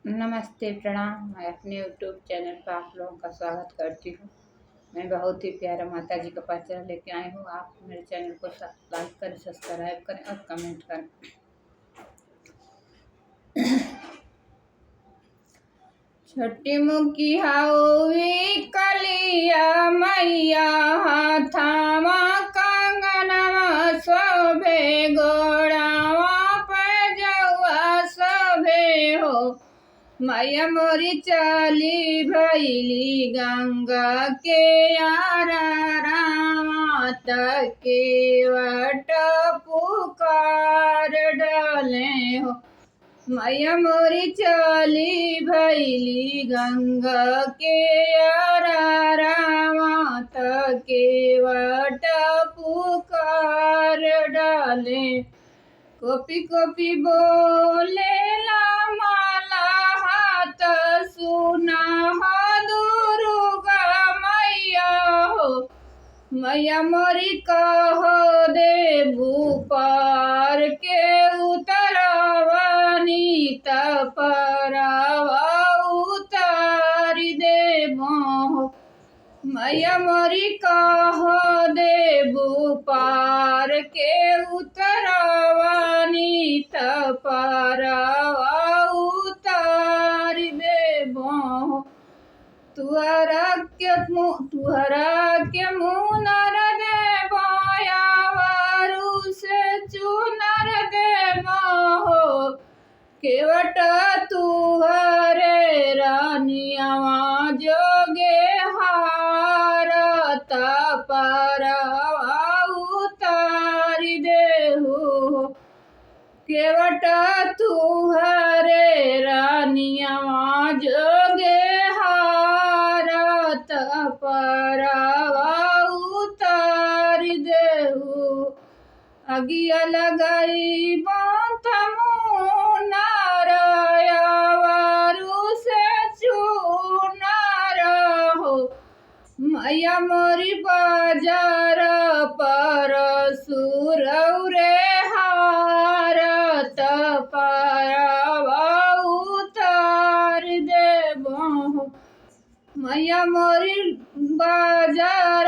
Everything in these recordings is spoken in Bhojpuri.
नमस्ते, प्रणाम। मैं अपने यूट्यूब चैनल पर आप लोगों का स्वागत करती हूँ। मैं बहुत ही प्यारा माता जी का पाचरा लेके आई हूँ। आप मेरे चैनल को लाइक करें, सब्सक्राइब करें और कमेंट करें। छोटी मुखी हाउवी कलिया मैया हाथामा कंगनवा शोभे गोड़ावा पैजवा शोभे हो। मैया मोरी चली भैली गंगा के यारा रात के वट पुकार डाले हो। मैया मोरी चली भैली गंगा के यारा रात के वट पुकार डाले। कॉपी कॉपी बोले ला माला हाथ सुना दुर्गा मैया हो। मैया मोरी कहो देबू पार के उतरवनी तपरवा उतारी देबो। मैया मोरी कहो देबू पार के उतरवनी तपरवा उतारी देबो। तुहरा के मुनर देबो यावरू से चुनर देबो हो। केवट तुहरे रानियावा जोगे हारत परवा उतारी देहु। केवट तुहरे रानियावा जोगे हारत परवा उतारी देहु। अगिया लगाई बात मुनर यावरू से चुनर हो। मैया मोरी बाजार पर सुरौरे हारत परवा उतार देबो। मैया मोरी बाजार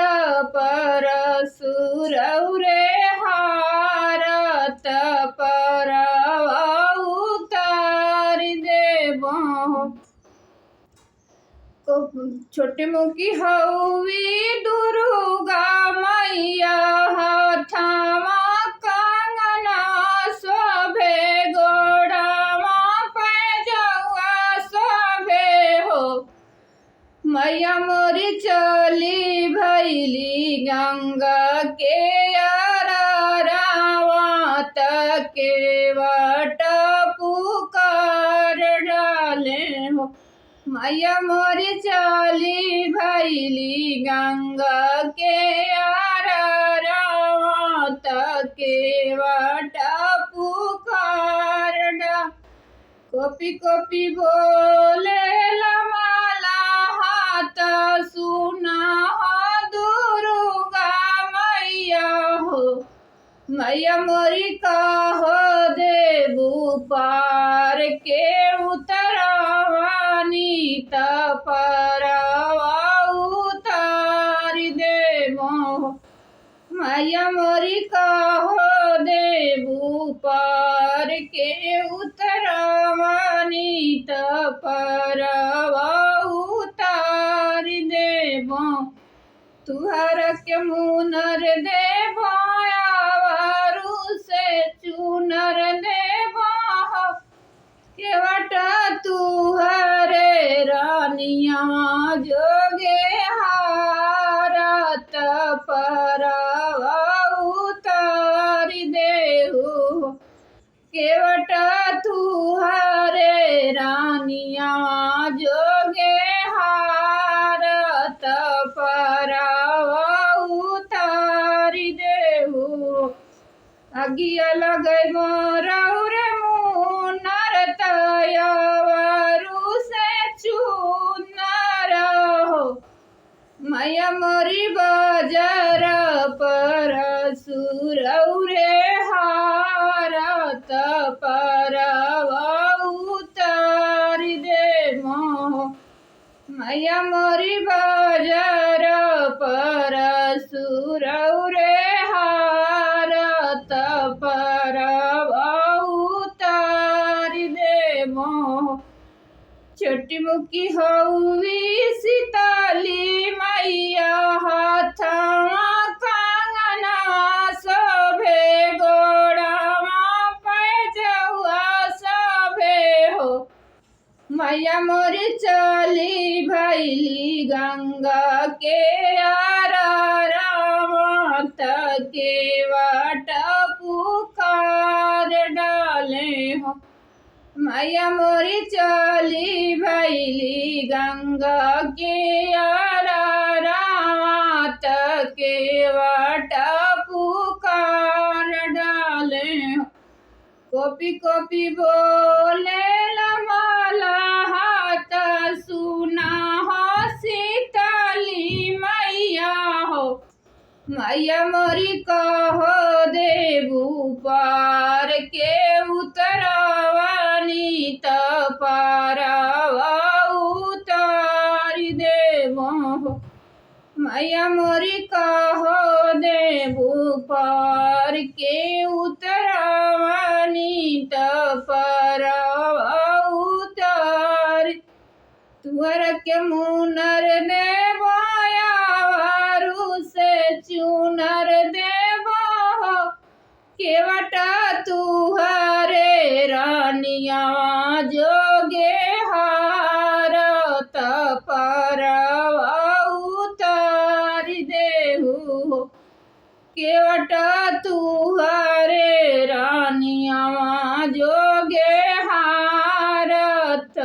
पर सुरौरे हारत परवा उतार देबो। छोटी मुखी हौवी दुर्गा मैया हाथावा कंगना शोभे गोड़ावा पैजवा शोभे हो। मैया मोरी चली भैली गंगा के यारा रात के वट पुकार डाले हो। मैया मोरी चली भैली गंगा के यारा रात के वट पुकार डाले। कॉपी कॉपी बोले ला माला हाथ सुना दुर्गा मैया हो। मैया मोरी कहो देबू पार के उतरवनी तपरवा उतारी देबो। मैया मोरी कहो देबू पार के उतरवनी तपरवा उतारी देबो। तुहर के मुनर देबो यावरू से चुनर देबो। केवट तुहरे रानियावा जोगे हारत परवा उतारी देहु। केवट तुहरे रानियावा जोगे हारत परवा उतारी देहु। अगिया लगैबो रौरे मुनर तयावरू से चुनर हो। मैया मोरी बाजार पर सुरौरे हारत परवा उतारी मैया मोरी बजर पर सुरौरे हारत पर उतार दे मोह। छोटी मुकी हौवी सीताली मैया हाथमा कंगना सभे गोड़ामा पैजौआ सभे हो। मैया मोरी चली भैली गंगा के आरामत के वाट पुकार डाले हो। मैया मोरी चली भैली गंगा के आरामत के वाट पुकार डाले हो। कोपी कोपी बोले लमाला हाथ सुना हो सीताली मैया हो। मैया मोरी कहो देबू पार के उतरवानी त पारवा उतारी देबो हो। मैया मोरी कहो देबू पार के उतरवानी त पारवा उतारी। तुअर के मुनर देबो से चुनर देबो हो। केवटा तुहरे रानिया जोगे हारत परवा उतारी देहु हो। केवटा तुहरे रानिया जोगे हारत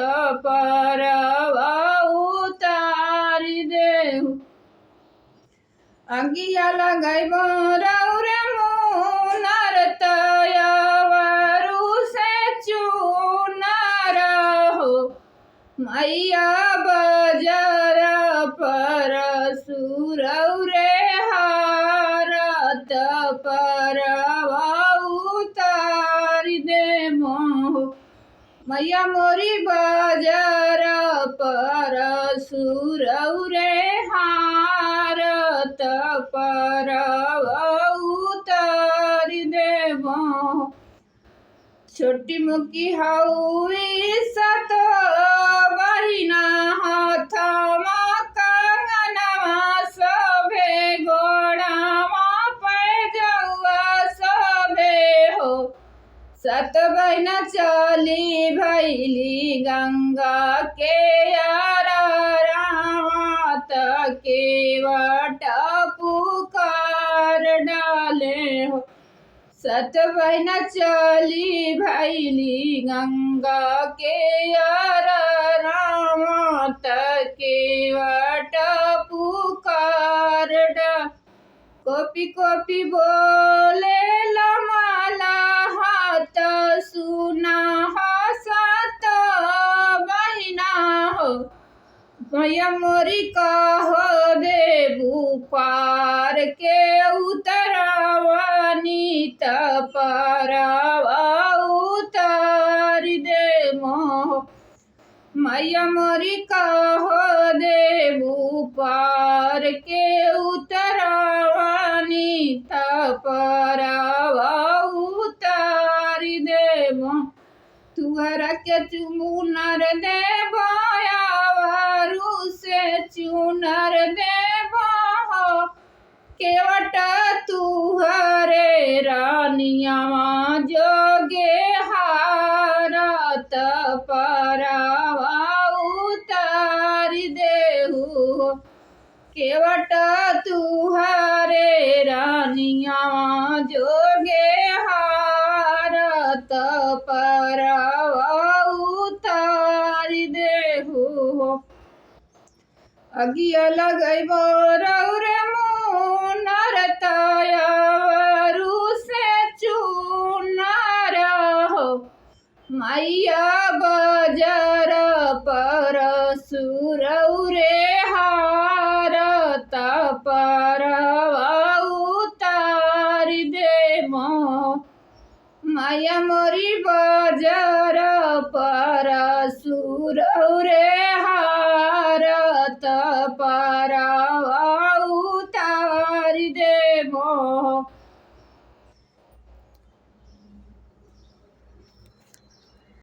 परवा उतारी देहु। अगिया लगैबो रौरे मुनर तयवरु से चुनर हो। मैया बजर पर सुरौरे हारत परवा उतारी देबो हो। मैया मोरी बजर पर सुरौरे हारत परवा उतारी देबो हो। छोटी मुकी हौवी सत बहिना हाथमा कंगनवा सभे गोड़ामा पैजौआ सभे हो। सत बहिना चली भैली गंगा के आरामत के वाट पुकार डाले हो। सत बहिना चली भैली गंगा के आरामत के वाट पुकार डाले। कोपी कोपी बोले लमाला हाथ सुना हो सत बहिना हो। मैया मोरी कहो देबू पार के उतरवानी त परवा उतारी देबो हो। मैया मोरी कहो देबू पार के उतरवानी त परवा उतारी देबो। तुहरा के चुमुनर देबो यावरु से चुनर देबो हो। केवटा तुहरे रानिया जोगे हारत परवा उतारी देहु हो। केवटा तुहरे रानिया जोगे हारत परवा उतारी देहु हो। अगिया लगैबो रौरे मुनर तयवरु से चुनर हो। मैया बजर पर सुरौरे हारत परवा उतारी देबो। मैया मोरी